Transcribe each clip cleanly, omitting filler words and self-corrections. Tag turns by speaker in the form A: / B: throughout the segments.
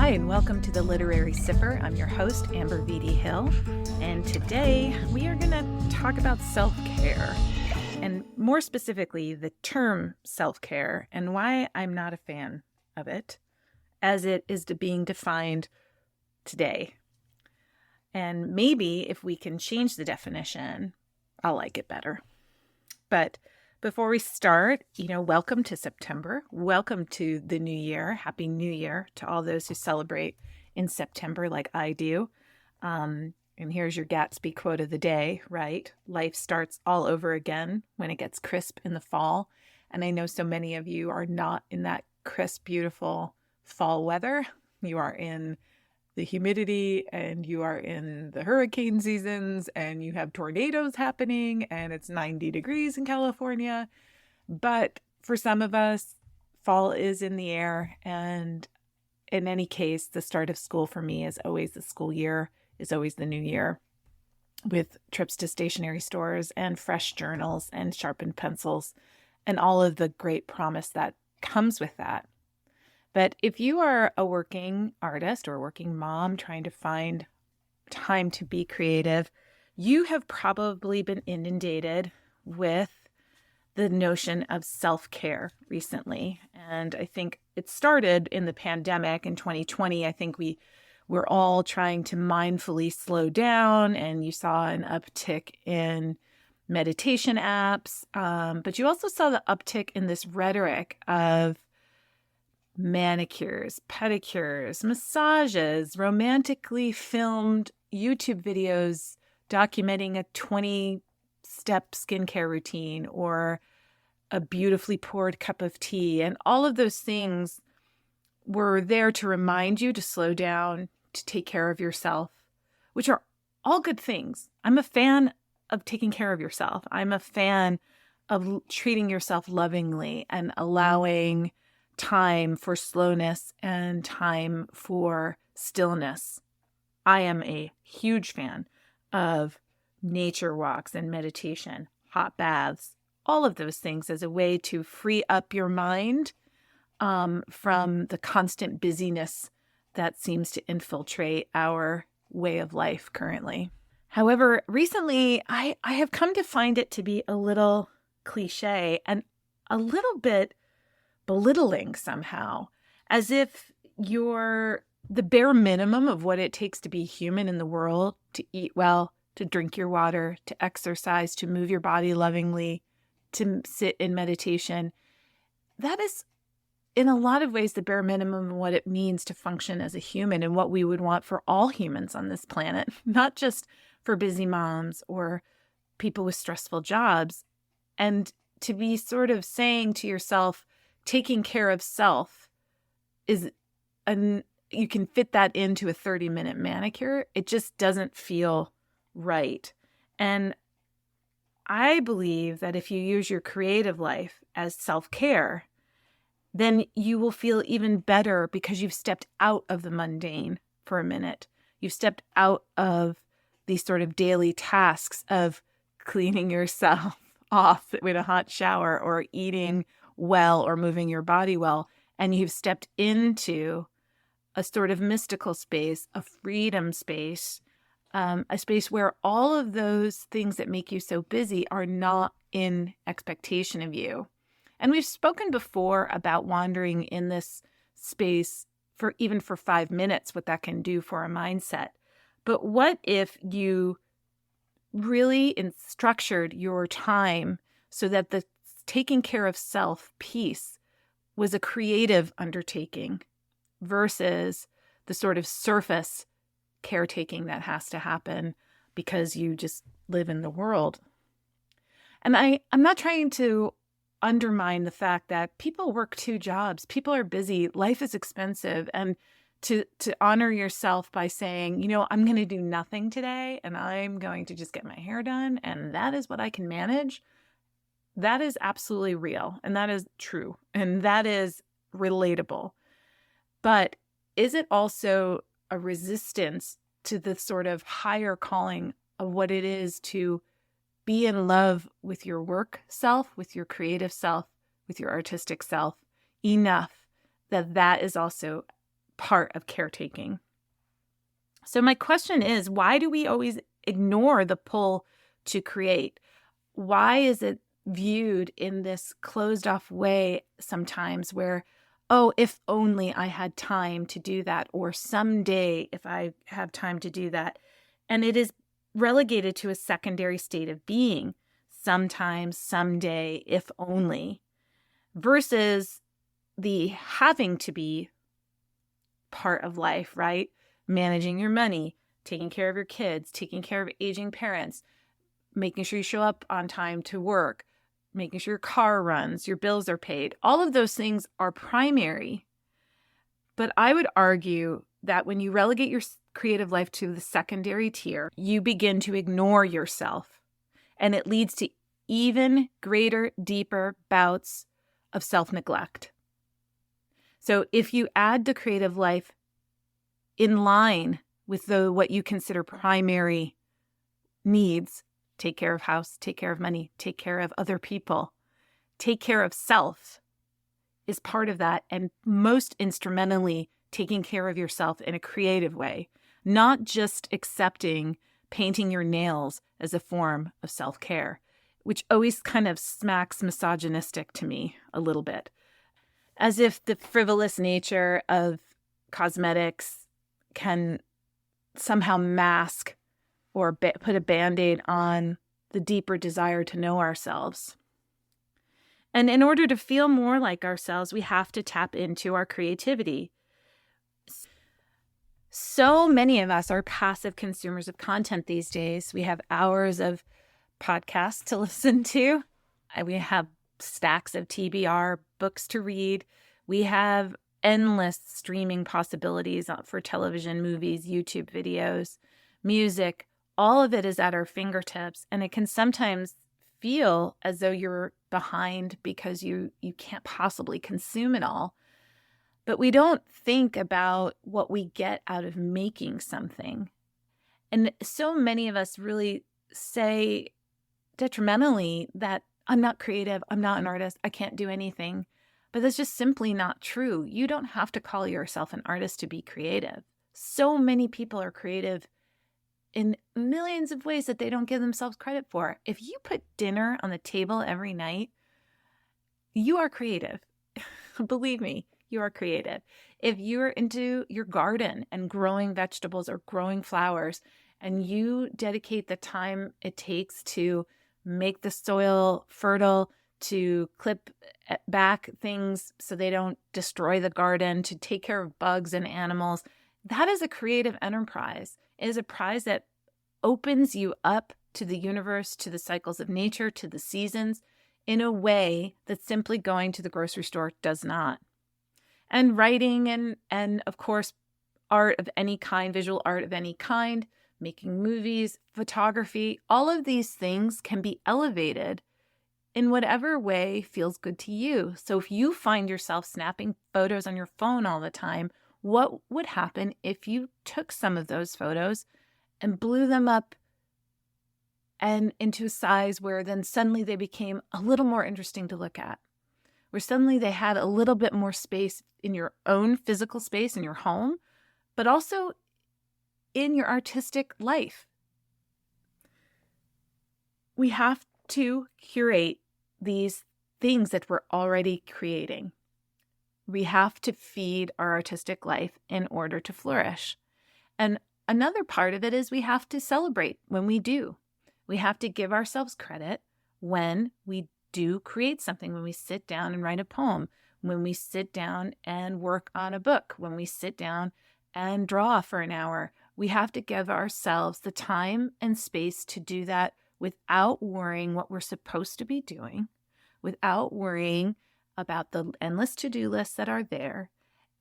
A: Hi, and welcome to the Literary Sipper. I'm your host, Amber V.D. Hill, and today we are going to talk about self-care, and more specifically, the term self-care and why I'm not a fan of it as it is being defined today. And maybe if we can change the definition, I'll like it better. But before we start, welcome to September. Welcome to the new year. Happy New Year to all those who celebrate in September like I do. And here's your Gatsby quote of the day, right? Life starts all over again when it gets crisp in the fall. And I know so many of you are not in that crisp, beautiful fall weather. You are in the humidity and you are in the hurricane seasons and you have tornadoes happening and it's 90 degrees in California. But for some of us, fall is in the air. And in any case, the start of school for me is always the school year, is always the new year, with trips to stationery stores and fresh journals and sharpened pencils and all of the great promise that comes with that. But if you are a working artist or a working mom trying to find time to be creative, you have probably been inundated with the notion of self-care recently. And I think it started in the pandemic in 2020. I think we were all trying to mindfully slow down, and you saw an uptick in meditation apps. But you also saw the uptick in this rhetoric of manicures, pedicures, massages, romantically filmed YouTube videos documenting a 20-step skincare routine or a beautifully poured cup of tea. And all of those things were there to remind you to slow down, to take care of yourself, which are all good things. I'm a fan of taking care of yourself. I'm a fan of treating yourself lovingly and allowing time for slowness and time for stillness. I am a huge fan of nature walks and meditation, hot baths, all of those things as a way to free up your mind from the constant busyness that seems to infiltrate our way of life currently. However, recently I have come to find it to be a little cliche and a little bit belittling somehow, as if you're the bare minimum of what it takes to be human in the world, to eat well, to drink your water, to exercise, to move your body lovingly, to sit in meditation. That is, in a lot of ways, the bare minimum of what it means to function as a human and what we would want for all humans on this planet, not just for busy moms or people with stressful jobs. And to be sort of saying to yourself, taking care of self is, you can fit that into a 30-minute manicure. It just doesn't feel right. And I believe that if you use your creative life as self-care, then you will feel even better because you've stepped out of the mundane for a minute. You've stepped out of these sort of daily tasks of cleaning yourself off with a hot shower or eating well or moving your body well, and you've stepped into a sort of mystical space, a freedom space, a space where all of those things that make you so busy are not in expectation of you. And we've spoken before about wandering in this space for 5 minutes, what that can do for a mindset. But what if you really structured your time so that the taking care of self piece was a creative undertaking versus the sort of surface caretaking that has to happen because you just live in the world. And I'm not trying to undermine the fact that people work 2 jobs. People are busy. Life is expensive. And to honor yourself by saying, I'm going to do nothing today and I'm going to just get my hair done and that is what I can manage. That is absolutely real, and that is true, and that is relatable. But is it also a resistance to the sort of higher calling of what it is to be in love with your work self, with your creative self, with your artistic self, enough that is also part of caretaking. So my question is, why do we always ignore the pull to create? Why is it viewed in this closed off way sometimes where, oh, if only I had time to do that, or someday if I have time to do that. And it is relegated to a secondary state of being, sometimes, someday, if only, versus the having to be part of life, right? Managing your money, taking care of your kids, taking care of aging parents, making sure you show up on time to work, making sure your car runs, your bills are paid. All of those things are primary. But I would argue that when you relegate your creative life to the secondary tier, you begin to ignore yourself. And it leads to even greater, deeper bouts of self-neglect. So if you add the creative life in line with what you consider primary needs, take care of house, take care of money, take care of other people, take care of self is part of that, and most instrumentally taking care of yourself in a creative way, not just accepting painting your nails as a form of self-care, which always kind of smacks misogynistic to me a little bit, as if the frivolous nature of cosmetics can somehow mask or put a Band-Aid on the deeper desire to know ourselves. And in order to feel more like ourselves, we have to tap into our creativity. So many of us are passive consumers of content these days. We have hours of podcasts to listen to. We have stacks of TBR, books to read. We have endless streaming possibilities for television, movies, YouTube videos, music. All of it is at our fingertips, and it can sometimes feel as though you're behind because you can't possibly consume it all. But we don't think about what we get out of making something. And so many of us really say detrimentally that I'm not creative, I'm not an artist, I can't do anything. But that's just simply not true. You don't have to call yourself an artist to be creative. So many people are creative in millions of ways that they don't give themselves credit for. If you put dinner on the table every night, you are creative. Believe me, you are creative. If you're into your garden and growing vegetables or growing flowers, and you dedicate the time it takes to make the soil fertile, to clip back things so they don't destroy the garden, to take care of bugs and animals, that is a creative enterprise. It is a prize that opens you up to the universe, to the cycles of nature, to the seasons, in a way that simply going to the grocery store does not. And writing and of course, art of any kind, visual art of any kind, making movies, photography, all of these things can be elevated in whatever way feels good to you. So if you find yourself snapping photos on your phone all the time, what would happen if you took some of those photos and blew them up and into a size where then suddenly they became a little more interesting to look at, where suddenly they had a little bit more space in your own physical space in your home, but also in your artistic life? We have to curate these things that we're already creating. We have to feed our artistic life in order to flourish. And another part of it is we have to celebrate when we do. We have to give ourselves credit when we do create something, when we sit down and write a poem, when we sit down and work on a book, when we sit down and draw for an hour. We have to give ourselves the time and space to do that without worrying what we're supposed to be doing, without worrying about the endless to-do lists that are there.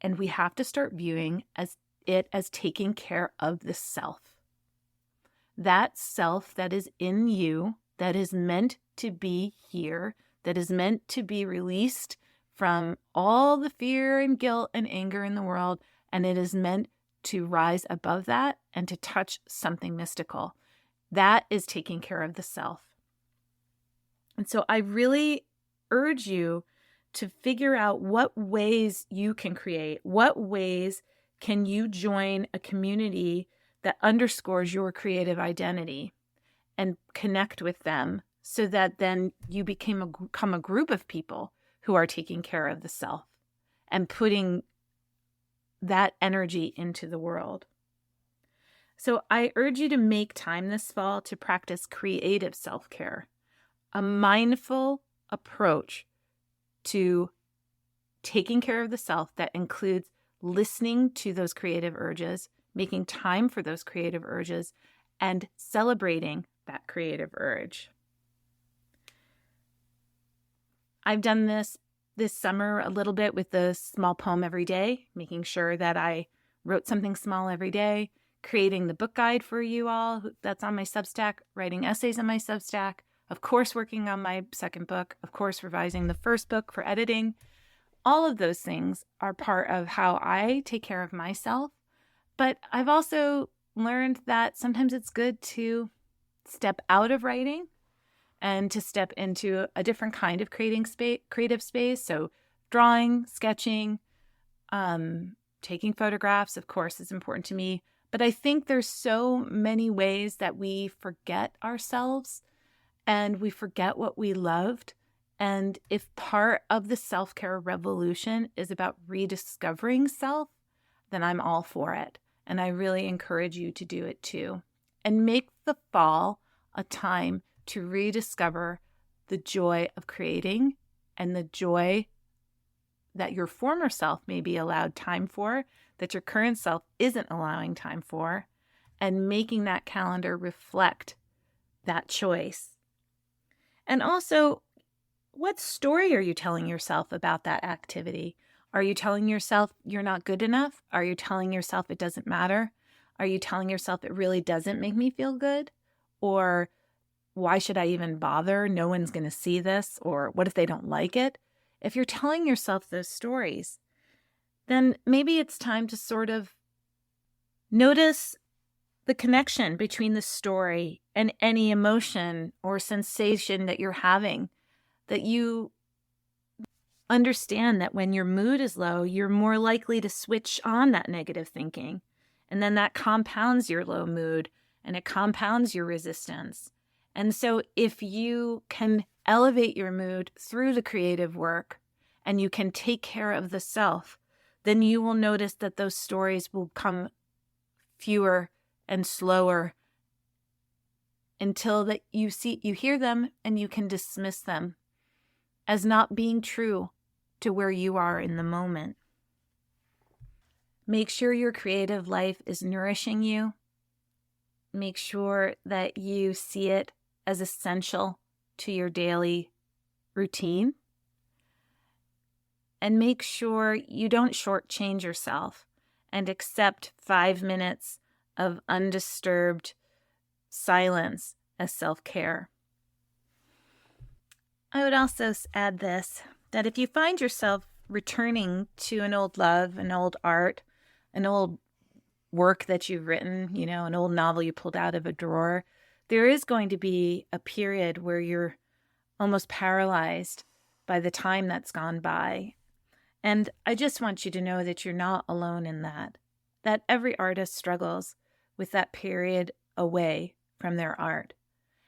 A: And we have to start viewing it as taking care of the self. That self that is in you, that is meant to be here, that is meant to be released from all the fear and guilt and anger in the world. And it is meant to rise above that and to touch something mystical. That is taking care of the self. And so I really urge you to figure out what ways you can create, what ways can you join a community that underscores your creative identity and connect with them so that then you become a group of people who are taking care of the self and putting that energy into the world. So I urge you to make time this fall to practice creative self-care, a mindful approach to taking care of the self that includes listening to those creative urges, making time for those creative urges, and celebrating that creative urge. I've done this summer a little bit with the small poem every day, making sure that I wrote something small every day, creating the book guide for you all that's on my Substack, writing essays on my Substack, of course working on my second book, of course revising the first book for editing. All of those things are part of how I take care of myself. But I've also learned that sometimes it's good to step out of writing and to step into a different kind of creative space. So drawing, sketching, taking photographs, of course, is important to me. But I think there's so many ways that we forget ourselves and we forget what we loved. And if part of the self-care revolution is about rediscovering self, then I'm all for it. And I really encourage you to do it too. And make the fall a time to rediscover the joy of creating and the joy that your former self may be allowed time for, that your current self isn't allowing time for, and making that calendar reflect that choice. And also, what story are you telling yourself about that activity? Are you telling yourself you're not good enough? Are you telling yourself it doesn't matter? Are you telling yourself it really doesn't make me feel good? Or why should I even bother? No one's going to see this. Or what if they don't like it? If you're telling yourself those stories, then maybe it's time to sort of notice the connection between the story and any emotion or sensation that you're having, that you understand that when your mood is low, you're more likely to switch on that negative thinking. And then that compounds your low mood and it compounds your resistance. And so if you can elevate your mood through the creative work and you can take care of the self, then you will notice that those stories will come fewer and slower until that you hear them and you can dismiss them as not being true to where you are in the moment. Make sure your creative life is nourishing you. Make sure that you see it as essential to your daily routine. And make sure you don't shortchange yourself and accept 5 minutes of undisturbed silence as self-care. I would also add this, that if you find yourself returning to an old love, an old art, an old work that you've written, an old novel you pulled out of a drawer, there is going to be a period where you're almost paralyzed by the time that's gone by. And I just want you to know that you're not alone in that every artist struggles with that period away from their art.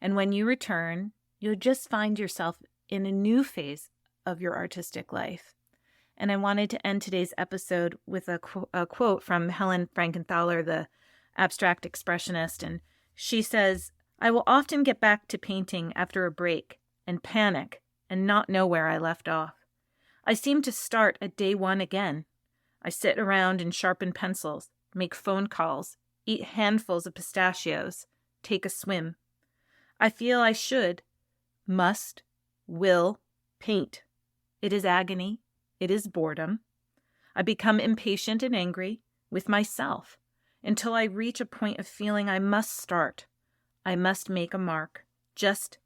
A: And when you return, you'll just find yourself in a new phase of your artistic life. And I wanted to end today's episode with a quote from Helen Frankenthaler, the abstract expressionist. And she says, "I will often get back to painting after a break and panic and not know where I left off. I seem to start at day one again. I sit around and sharpen pencils, make phone calls, eat handfuls of pistachios, take a swim. I feel I should, must, will paint. It is agony. It is boredom. I become impatient and angry with myself until I reach a point of feeling I must start. I must make a mark. Just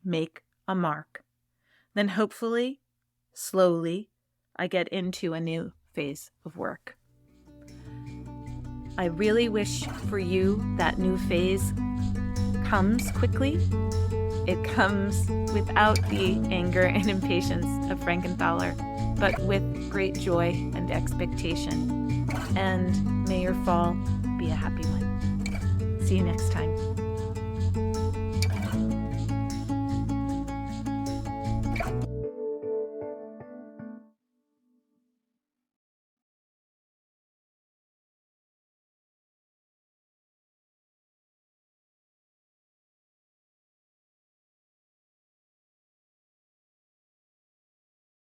A: make a mark. Then hopefully, slowly, I get into a new phase of work." I really wish for you that new phase comes quickly, It comes without the anger and impatience of Frankenthaler, but with great joy and expectation. And may your fall be a happy one. See you next time.